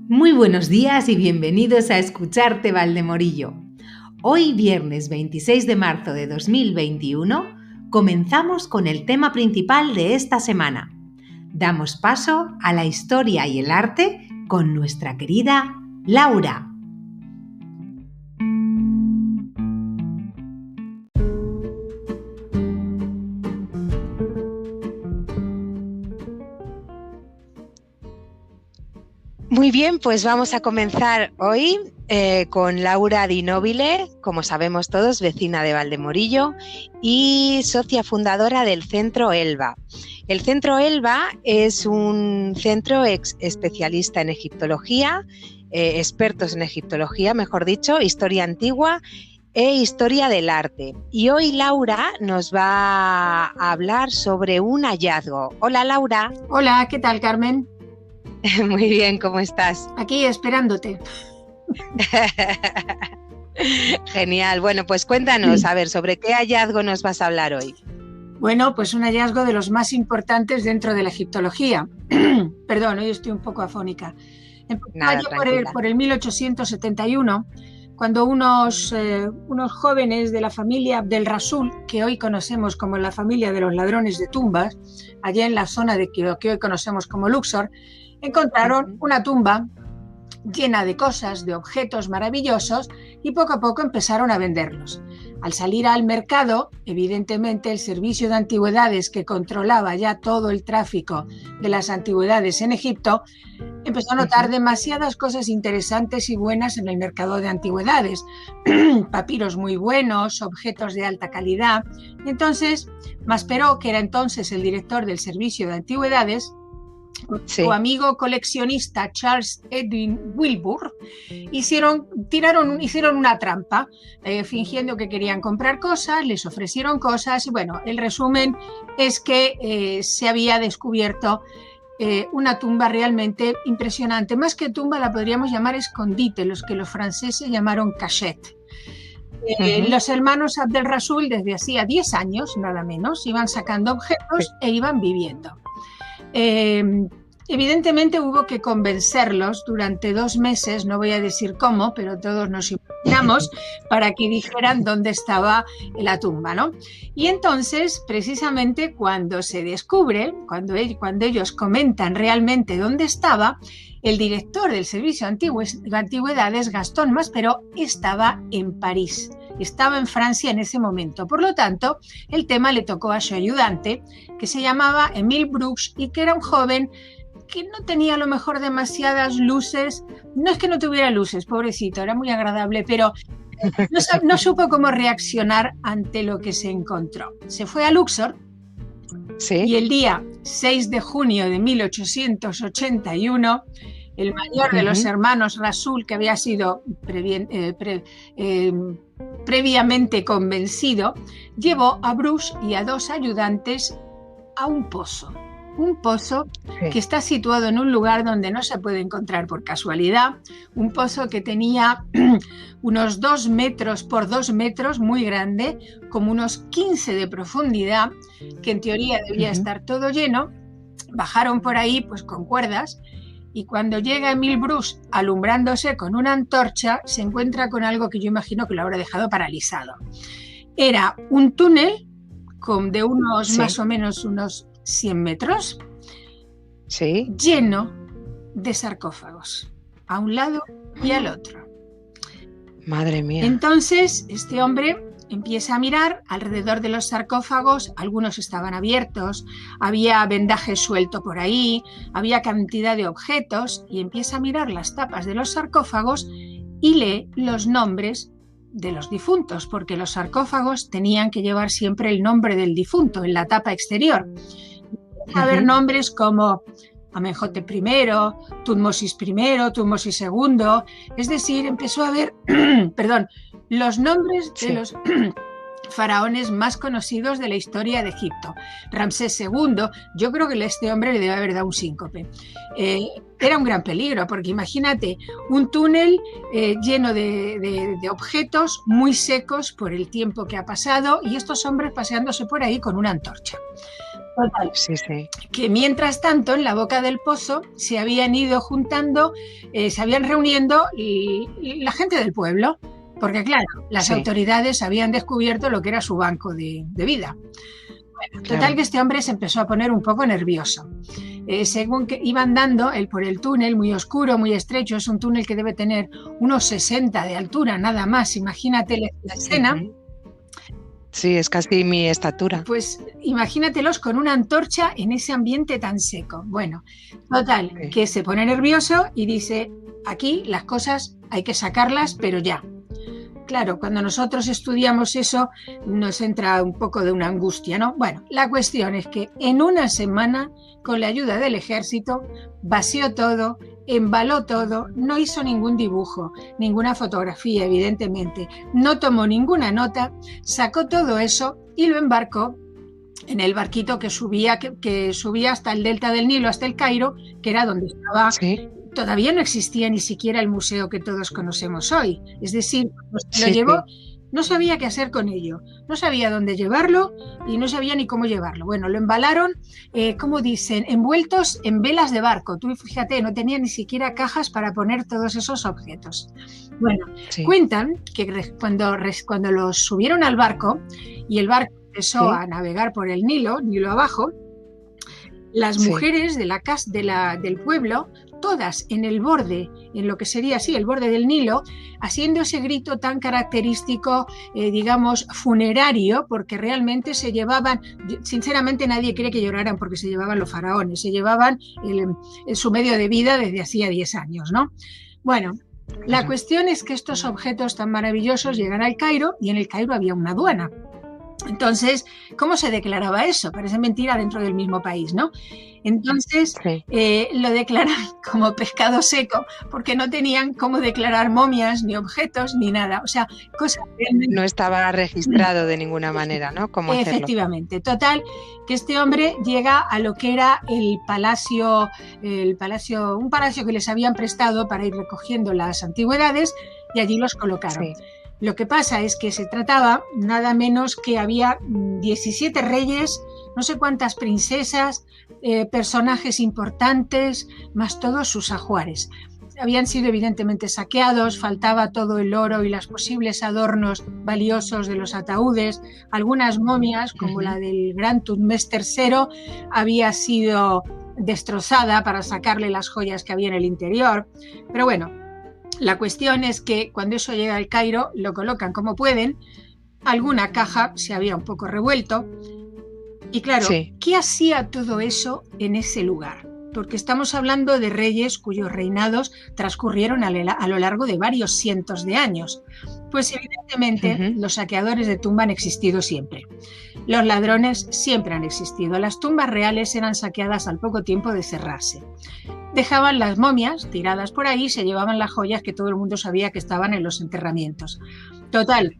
Muy buenos días y bienvenidos a Escucharte Valdemorillo. Hoy, viernes 26 de marzo de 2021, comenzamos con el tema principal de esta semana. Damos paso a la historia y el arte con nuestra querida Laura. Muy bien, pues vamos a comenzar hoy con Laura Di Nobile, como sabemos todos, vecina de Valdemorillo y socia fundadora del Centro Elba. El Centro Elba es un centro especialista en egiptología, expertos en egiptología, mejor dicho, historia antigua e historia del arte. Y hoy Laura nos va a hablar sobre un hallazgo. Hola Laura. Hola, ¿qué tal, Carmen? Muy bien, ¿cómo estás? Aquí esperándote. Genial. Bueno, pues cuéntanos, a ver, ¿sobre qué hallazgo nos vas a hablar hoy? Bueno, pues un hallazgo de los más importantes dentro de la egiptología. Perdón, hoy estoy un poco afónica. Nada, por el 1871, cuando unos jóvenes de la familia Abdel Rasul, que hoy conocemos como la familia de los ladrones de tumbas, allá en la zona de que hoy conocemos como Luxor, encontraron una tumba llena de cosas, de objetos maravillosos, y poco a poco empezaron a venderlos. Al salir al mercado, evidentemente el servicio de antigüedades, que controlaba ya todo el tráfico de las antigüedades en Egipto, empezó a notar demasiadas cosas interesantes y buenas en el mercado de antigüedades. Papiros muy buenos, objetos de alta calidad. Y entonces, Maspero, que era entonces el director del servicio de antigüedades, su amigo coleccionista Charles Edwin Wilbur hicieron una trampa, fingiendo que querían comprar cosas, les ofrecieron cosas y bueno, el resumen es que se había descubierto una tumba realmente impresionante. Más que tumba la podríamos llamar escondite, los que los franceses llamaron cachette. Los hermanos Abdel Rasul desde hacía 10 años, nada menos, iban sacando objetos e iban viviendo. Evidentemente hubo que convencerlos durante 2 meses, no voy a decir cómo, pero todos nos imaginamos, para que dijeran dónde estaba la tumba, ¿no? Y entonces, precisamente cuando se descubre, cuando ellos comentan realmente dónde estaba, el director del servicio de antigüedades, Gastón Maspero, estaba en París. Estaba en Francia en ese momento. Por lo tanto, el tema le tocó a su ayudante, que se llamaba Émile Brux y que era un joven que no tenía a lo mejor demasiadas luces. No es que no tuviera luces, pobrecito, era muy agradable, pero no supo cómo reaccionar ante lo que se encontró. Se fue a Luxor y el día 6 de junio de 1881, el mayor de los hermanos Rasul, que había sido previamente convencido, llevó a Bruce y a 2 ayudantes a un pozo que está situado en un lugar donde no se puede encontrar por casualidad, un pozo que tenía unos 2 metros por 2 metros, muy grande, como unos 15 de profundidad, que en teoría debía estar todo lleno. Bajaron por ahí pues con cuerdas. Y cuando llega Émile Brux alumbrándose con una antorcha, se encuentra con algo que yo imagino que lo habrá dejado paralizado. Era un túnel de unos más o menos unos 100 metros, lleno de sarcófagos, a un lado y al otro. Madre mía. Entonces, este hombre empieza a mirar alrededor de los sarcófagos, algunos estaban abiertos, había vendaje suelto por ahí, había cantidad de objetos, y empieza a mirar las tapas de los sarcófagos y lee los nombres de los difuntos, porque los sarcófagos tenían que llevar siempre el nombre del difunto en la tapa exterior. A ver nombres como Amenhotep I, Tutmosis I, Tutmosis II, es decir, empezó a ver los nombres de los faraones más conocidos de la historia de Egipto. Ramsés II, yo creo que a este hombre le debe haber dado un síncope. Era un gran peligro, porque imagínate, un túnel lleno de objetos muy secos por el tiempo que ha pasado y estos hombres paseándose por ahí con una antorcha. Total, Sí, sí. que mientras tanto en la boca del pozo se habían ido juntando, se habían reuniendo la gente del pueblo, porque claro, las Sí, autoridades habían descubierto lo que era su banco de vida. Bueno, total claro. que este hombre se empezó a poner un poco nervioso. Según que iba andando por el túnel, muy oscuro, muy estrecho, es un túnel que debe tener unos 60 de altura, nada más, imagínate la escena. Ujú. Sí, es casi mi estatura. Pues imagínatelos con una antorcha en ese ambiente tan seco. Bueno, total, Sí. que se pone nervioso y dice, aquí las cosas hay que sacarlas, pero ya. Claro, cuando nosotros estudiamos eso nos entra un poco de una angustia, ¿no? Bueno, la cuestión es que en una semana, con la ayuda del ejército, vació todo, embaló todo, no hizo ningún dibujo, ninguna fotografía, evidentemente, no tomó ninguna nota, sacó todo eso y lo embarcó en el barquito que subía hasta el delta del Nilo, hasta el Cairo, que era donde estaba. Sí, Todavía no existía ni siquiera el museo que todos conocemos hoy. Es decir, cuando se lo sí, llevó, sí. no sabía qué hacer con ello, no sabía dónde llevarlo y no sabía ni cómo llevarlo. Bueno, lo embalaron, como dicen, envueltos en velas de barco. Tú fíjate, no tenía ni siquiera cajas para poner todos esos objetos. Bueno, Sí, cuentan que cuando los subieron al barco y el barco empezó sí, a navegar por el Nilo abajo, las sí. mujeres del pueblo, todas en el borde, en lo que sería así, el borde del Nilo, haciendo ese grito tan característico, digamos, funerario, porque realmente se llevaban, sinceramente nadie cree que lloraran porque se llevaban los faraones, se llevaban su medio de vida desde hacía 10 años, ¿no? Bueno, la Claro. cuestión es que estos objetos tan maravillosos llegan al Cairo y en el Cairo había una aduana. Entonces, ¿cómo se declaraba eso? Parece mentira dentro del mismo país, ¿no? Entonces, Sí. lo declaran como pescado seco porque no tenían cómo declarar momias, ni objetos, ni nada. O sea, cosas realmente. No estaba registrado de ninguna manera, ¿no? ¿Cómo hacerlo? Efectivamente. Total, que este hombre llega a lo que era un palacio que les habían prestado para ir recogiendo las antigüedades y allí los colocaron. Sí. Lo que pasa es que se trataba nada menos que había 17 reyes, no sé cuántas princesas, personajes importantes, más todos sus ajuares. Habían sido evidentemente saqueados, faltaba todo el oro y los posibles adornos valiosos de los ataúdes. Algunas momias, como la del gran Tutmés III, había sido destrozada para sacarle las joyas que había en el interior. Pero bueno, la cuestión es que cuando eso llega al Cairo lo colocan como pueden, alguna caja se había un poco revuelto y claro, Sí. ¿qué hacía todo eso en ese lugar? Porque estamos hablando de reyes cuyos reinados transcurrieron a lo largo de varios cientos de años. Pues evidentemente los saqueadores de tumba han existido siempre. Los ladrones siempre han existido. Las tumbas reales eran saqueadas al poco tiempo de cerrarse. Dejaban las momias tiradas por ahí y se llevaban las joyas que todo el mundo sabía que estaban en los enterramientos. Total,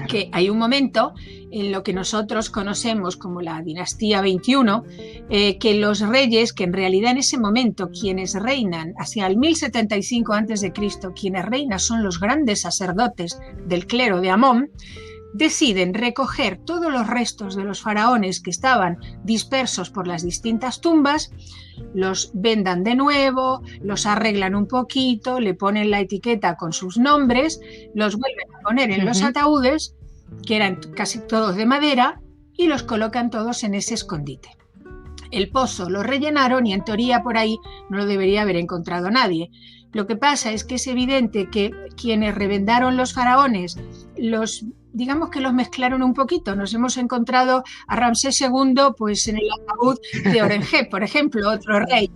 que hay un momento en lo que nosotros conocemos como la dinastía 21, que los reyes, que en realidad en ese momento quienes reinan, hacia el 1075 a.C., quienes reinan son los grandes sacerdotes del clero de Amón, deciden recoger todos los restos de los faraones que estaban dispersos por las distintas tumbas, los vendan de nuevo, los arreglan un poquito, le ponen la etiqueta con sus nombres, los vuelven a poner en los ataúdes, que eran casi todos de madera, y los colocan todos en ese escondite. El pozo lo rellenaron y en teoría por ahí no lo debería haber encontrado nadie. Lo que pasa es que es evidente que quienes revendaron los faraones, digamos que los mezclaron un poquito. Nos hemos encontrado a Ramsés II pues, en el ataúd de Orengeb, por ejemplo, otro rey.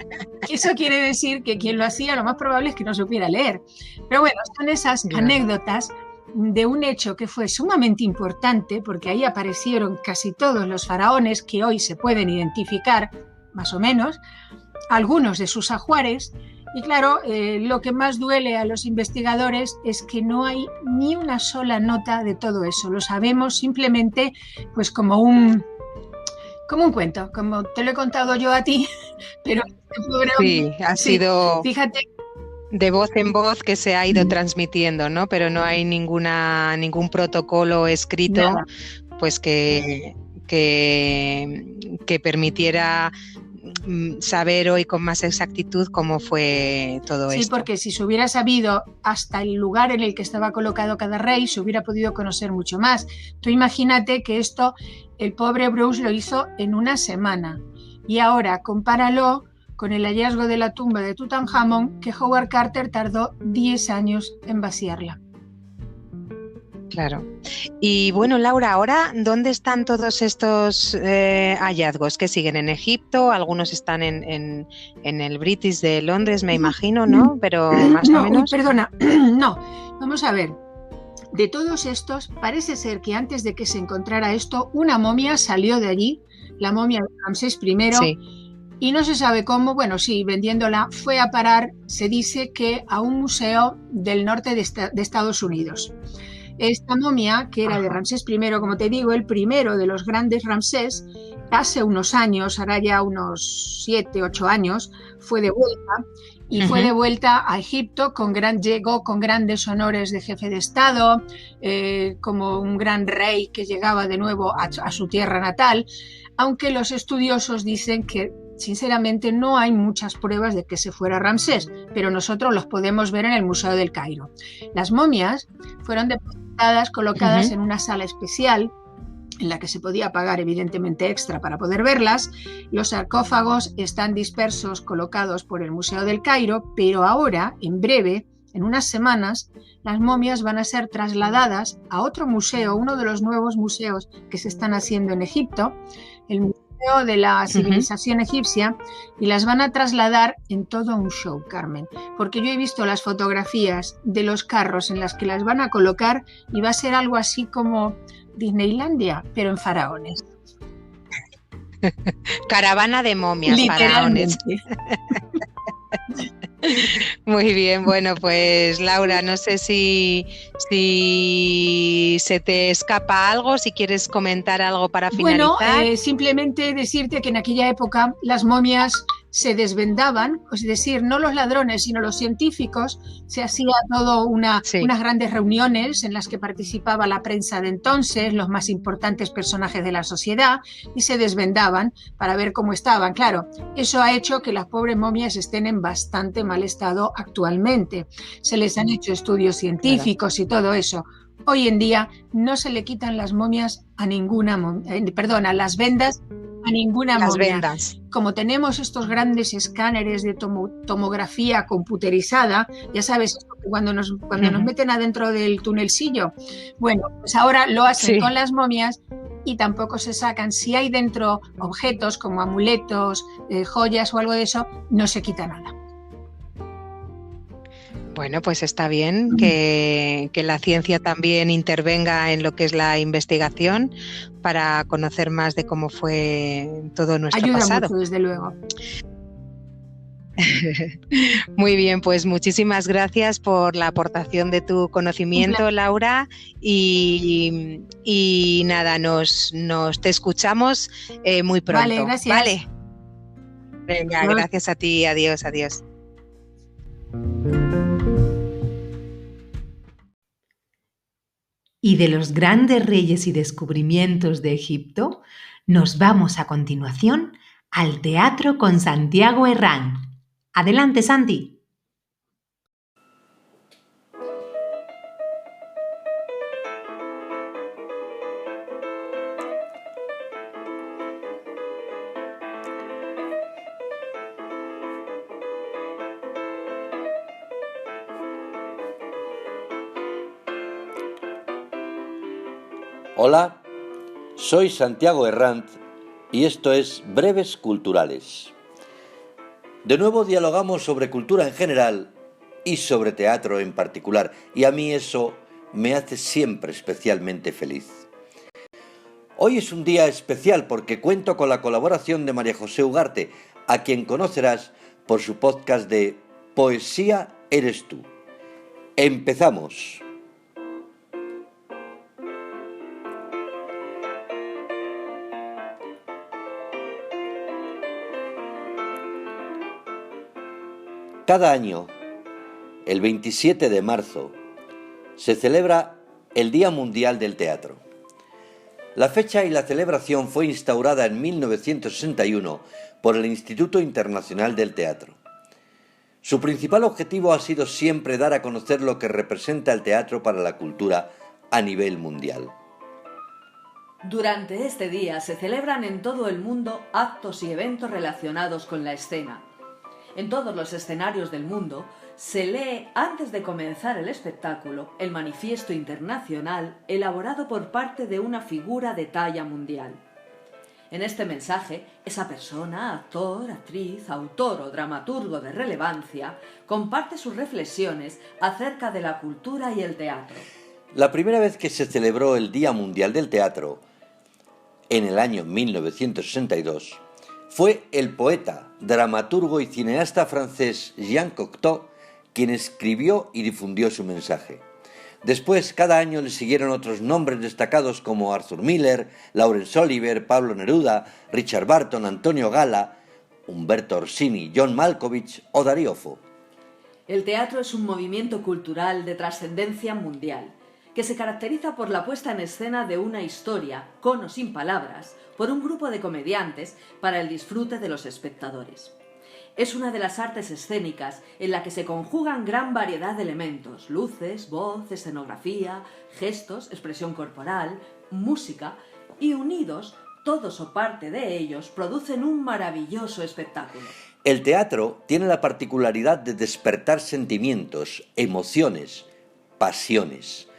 Eso quiere decir que quien lo hacía lo más probable es que no supiera leer. Pero bueno, son esas anécdotas de un hecho que fue sumamente importante porque ahí aparecieron casi todos los faraones que hoy se pueden identificar, más o menos, algunos de sus ajuares. Y claro, lo que más duele a los investigadores es que no hay ni una sola nota de todo eso. Lo sabemos simplemente pues como un cuento, como te lo he contado yo a ti, pero este programa, sí, ha sido fíjate, de voz en voz que se ha ido transmitiendo, ¿no? Pero no hay ningún protocolo escrito, nada. pues que que permitiera saber hoy con más exactitud cómo fue todo esto. Sí, porque si se hubiera sabido hasta el lugar en el que estaba colocado cada rey, se hubiera podido conocer mucho más. Tú imagínate que esto el pobre Bruce lo hizo en una semana. Y ahora compáralo con el hallazgo de la tumba de Tutankamón, que Howard Carter tardó 10 años en vaciarla. Claro. Y bueno, Laura, ahora, ¿dónde están todos estos hallazgos? ¿Que siguen en Egipto? Algunos están en el British de Londres, me imagino, ¿no? Pero más o menos. Perdona, no. Vamos a ver. De todos estos, parece ser que antes de que se encontrara esto, una momia salió de allí, la momia de Ramsés I, sí. Y no se sabe cómo, bueno, sí, vendiéndola, fue a parar, se dice que a un museo del norte de Estados Unidos. Esta momia, que era de Ramsés I, como te digo, el primero de los grandes Ramsés, hace unos años, ahora ya unos 7, 8 años, fue de vuelta. Y fue de vuelta a Egipto, llegó con grandes honores de jefe de Estado, como un gran rey que llegaba de nuevo a su tierra natal, aunque los estudiosos dicen que sinceramente no hay muchas pruebas de que se fuera Ramsés, pero nosotros los podemos ver en el Museo del Cairo. Las momias fueron depositadas, colocadas en una sala especial, en la que se podía pagar evidentemente extra para poder verlas. Los sarcófagos están dispersos, colocados por el Museo del Cairo, pero ahora, en breve, en unas semanas, las momias van a ser trasladadas a otro museo, uno de los nuevos museos que se están haciendo en Egipto, el Museo de la Civilización Egipcia, y las van a trasladar en todo un show, Carmen, porque yo he visto las fotografías de los carros en las que las van a colocar y va a ser algo así como Disneylandia, pero en faraones. Caravana de momias, faraones. Muy bien, bueno, pues Laura, no sé si se te escapa algo, si quieres comentar algo para finalizar. Bueno, simplemente decirte que en aquella época las momias se desvendaban, es decir, no los ladrones, sino los científicos. Se hacía todo unas grandes reuniones en las que participaba la prensa de entonces, los más importantes personajes de la sociedad, y se desvendaban para ver cómo estaban. Claro, eso ha hecho que las pobres momias estén en bastante mal estado actualmente. Se les han hecho estudios científicos y todo eso. Hoy en día no se le quitan las momias a ninguna las vendas a ninguna momia. Vendas. Como tenemos estos grandes escáneres de tomografía computerizada, ya sabes, cuando nos meten adentro del tunelcillo, bueno, pues ahora lo hacen con las momias y tampoco se sacan. Si hay dentro objetos como amuletos, joyas o algo de eso, no se quita nada. Bueno, pues está bien que la ciencia también intervenga en lo que es la investigación para conocer más de cómo fue todo nuestro pasado. Ayuda mucho, desde luego. Muy bien, pues muchísimas gracias por la aportación de tu conocimiento, Laura, y nada, te escuchamos muy pronto. Vale, gracias. Vale. Venga, gracias a ti, adiós. Y de los grandes reyes y descubrimientos de Egipto, nos vamos a continuación al teatro con Santiago Herrán. Adelante, Santi. Hola, soy Santiago Herrán y esto es Breves Culturales. De nuevo dialogamos sobre cultura en general y sobre teatro en particular, y a mí eso me hace siempre especialmente feliz. Hoy es un día especial porque cuento con la colaboración de María José Ugarte, a quien conocerás por su podcast de Poesía eres tú. ¡Empezamos! Cada año, el 27 de marzo, se celebra el Día Mundial del Teatro. La fecha y la celebración fue instaurada en 1961 por el Instituto Internacional del Teatro. Su principal objetivo ha sido siempre dar a conocer lo que representa el teatro para la cultura a nivel mundial. Durante este día se celebran en todo el mundo actos y eventos relacionados con la escena. En todos los escenarios del mundo se lee antes de comenzar el espectáculo el manifiesto internacional elaborado por parte de una figura de talla mundial. En este mensaje, esa persona, actor, actriz, autor o dramaturgo de relevancia, comparte sus reflexiones acerca de la cultura y el teatro. La primera vez que se celebró el Día Mundial del Teatro, en el año 1962, fue el poeta, dramaturgo y cineasta francés Jean Cocteau quien escribió y difundió su mensaje. Después, cada año le siguieron otros nombres destacados como Arthur Miller, Laurence Olivier, Pablo Neruda, Richard Burton, Antonio Gala, Umberto Orsini, John Malkovich o Darío Fo. El teatro es un movimiento cultural de trascendencia mundial, que se caracteriza por la puesta en escena de una historia, con o sin palabras, por un grupo de comediantes para el disfrute de los espectadores. Es una de las artes escénicas en la que se conjugan gran variedad de elementos: luces, voz, escenografía, gestos, expresión corporal, música, y unidos, todos o parte de ellos, producen un maravilloso espectáculo. El teatro tiene la particularidad de despertar sentimientos, emociones, pasiones.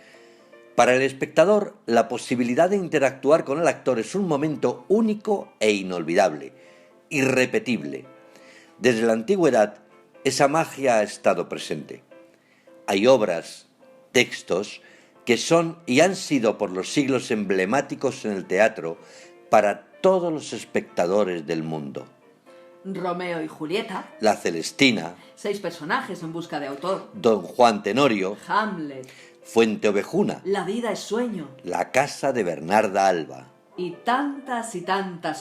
Para el espectador, la posibilidad de interactuar con el actor es un momento único e inolvidable, irrepetible. Desde la antigüedad, esa magia ha estado presente. Hay obras, textos, que son y han sido por los siglos emblemáticos en el teatro para todos los espectadores del mundo. Romeo y Julieta, La Celestina, 6 personajes en busca de autor, Don Juan Tenorio, Hamlet, Fuente Ovejuna, La vida es sueño, La casa de Bernarda Alba y tantas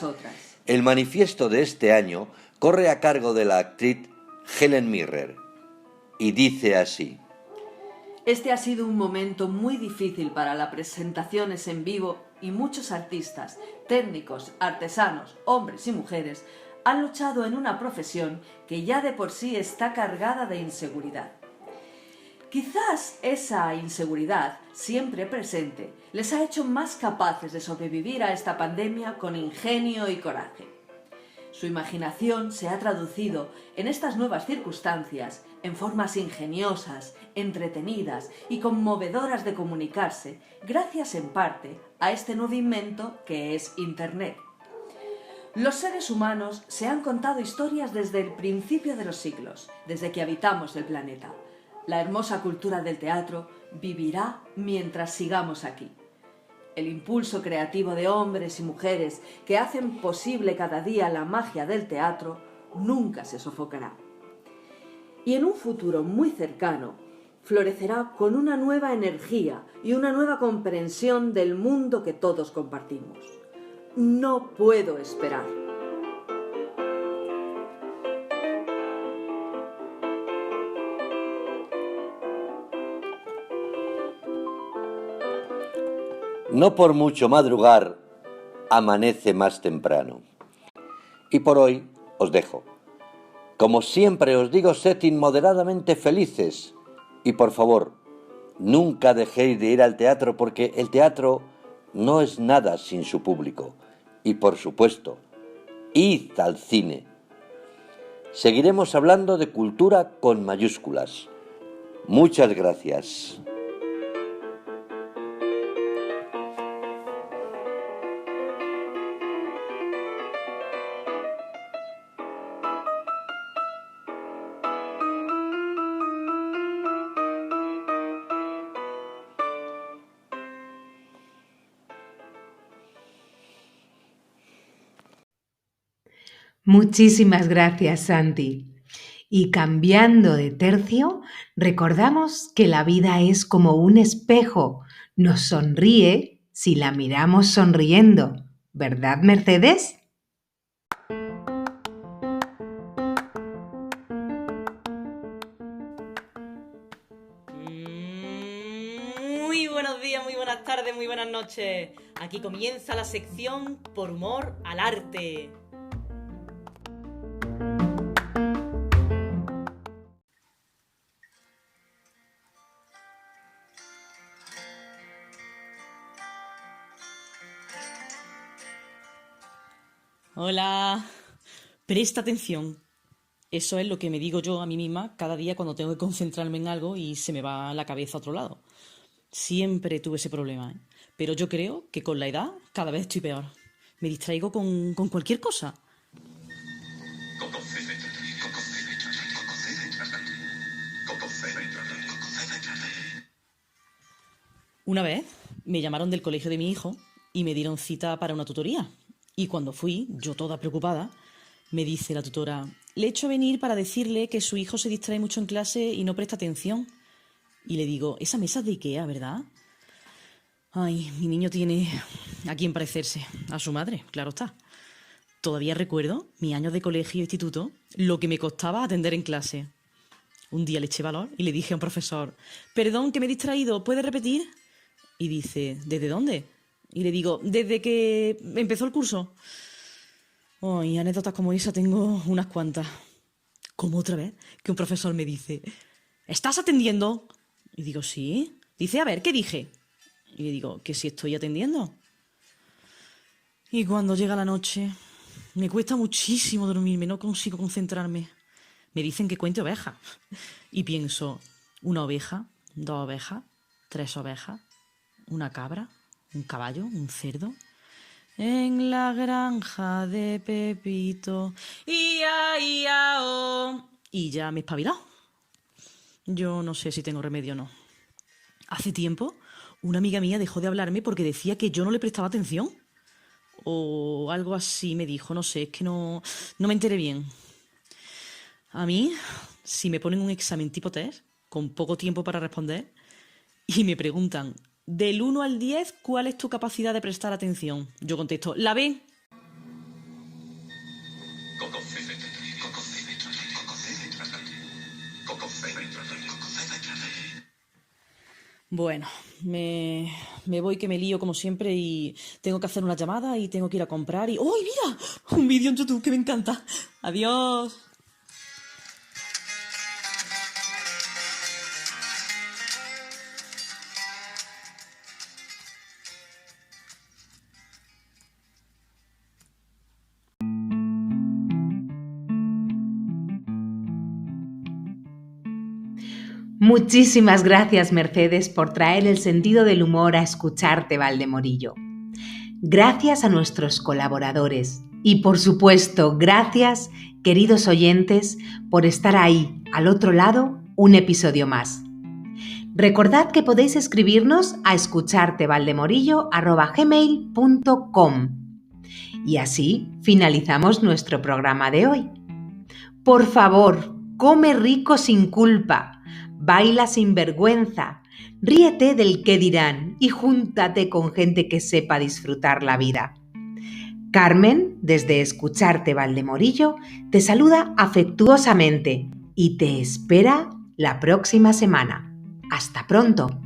otras. El manifiesto de este año corre a cargo de la actriz Helen Mirren y dice así: Este ha sido un momento muy difícil para las presentaciones en vivo y muchos artistas, técnicos, artesanos, hombres y mujeres han luchado en una profesión que ya de por sí está cargada de inseguridad. Quizás esa inseguridad, siempre presente, les ha hecho más capaces de sobrevivir a esta pandemia con ingenio y coraje. Su imaginación se ha traducido en estas nuevas circunstancias en formas ingeniosas, entretenidas y conmovedoras de comunicarse, gracias en parte a este nuevo invento que es Internet. Los seres humanos se han contado historias desde el principio de los siglos, desde que habitamos el planeta. La hermosa cultura del teatro vivirá mientras sigamos aquí. El impulso creativo de hombres y mujeres que hacen posible cada día la magia del teatro nunca se sofocará. Y en un futuro muy cercano, florecerá con una nueva energía y una nueva comprensión del mundo que todos compartimos. No puedo esperar. No por mucho madrugar, amanece más temprano. Y por hoy os dejo. Como siempre os digo, sed inmoderadamente felices. Y por favor, nunca dejéis de ir al teatro, porque el teatro no es nada sin su público. Y por supuesto, id al cine. Seguiremos hablando de cultura con mayúsculas. Muchas gracias. Muchísimas gracias, Santi. Y cambiando de tercio, recordamos que la vida es como un espejo. Nos sonríe si la miramos sonriendo. ¿Verdad, Mercedes? Muy buenos buenos días, muy buenas tardes, muy buenas noches. Aquí comienza la sección Por humor al arte. Hola, presta atención. Eso es lo que me digo yo a mí misma cada día cuando tengo que concentrarme en algo y se me va la cabeza a otro lado. Siempre tuve ese problema, ¿eh? Pero yo creo que con la edad cada vez estoy peor. Me distraigo con cualquier cosa. Una vez me llamaron del colegio de mi hijo y me dieron cita para una tutoría. Y cuando fui, yo toda preocupada, me dice la tutora: le he hecho venir para decirle que su hijo se distrae mucho en clase y no presta atención. Y le digo: esa mesa es de Ikea, ¿verdad? Ay, mi niño tiene a quien parecerse, a su madre, claro está. Todavía recuerdo mis años de colegio e instituto, lo que me costaba atender en clase. Un día le eché valor y le dije a un profesor: perdón, que me he distraído, ¿puede repetir? Y dice: ¿desde dónde? Y le digo: desde que empezó el curso. Ay, anécdotas como esa tengo unas cuantas. Como otra vez que un profesor me dice: ¿estás atendiendo? Y digo: sí. Dice: a ver, ¿qué dije? Y le digo: que sí estoy atendiendo. Y cuando llega la noche, me cuesta muchísimo dormirme, no consigo concentrarme. Me dicen que cuente ovejas. Y pienso: una oveja, 2 ovejas, 3 ovejas, una cabra, un caballo, un cerdo. En la granja de Pepito, ia, ia, oh. Y ya me he espabilado. Yo no sé si tengo remedio o no. Hace tiempo, una amiga mía dejó de hablarme porque decía que yo no le prestaba atención. O algo así me dijo, no sé, es que no me enteré bien. A mí, si me ponen un examen tipo test, con poco tiempo para responder, y me preguntan: del 1 al 10, ¿cuál es tu capacidad de prestar atención? Yo contesto: la B. Bueno, me voy, que me lío como siempre y tengo que hacer una llamada y tengo que ir a comprar y... ¡Oh, mira! Un vídeo en YouTube que me encanta. Adiós. Muchísimas gracias, Mercedes, por traer el sentido del humor a Escucharte, Valdemorillo. Gracias a nuestros colaboradores y, por supuesto, gracias, queridos oyentes, por estar ahí, al otro lado, un episodio más. Recordad que podéis escribirnos a escuchartevaldemorillo@gmail.com. Y así finalizamos nuestro programa de hoy. Por favor, come rico sin culpa. Baila sin vergüenza, ríete del qué dirán y júntate con gente que sepa disfrutar la vida. Carmen, desde Escucharte Valdemorillo, te saluda afectuosamente y te espera la próxima semana. ¡Hasta pronto!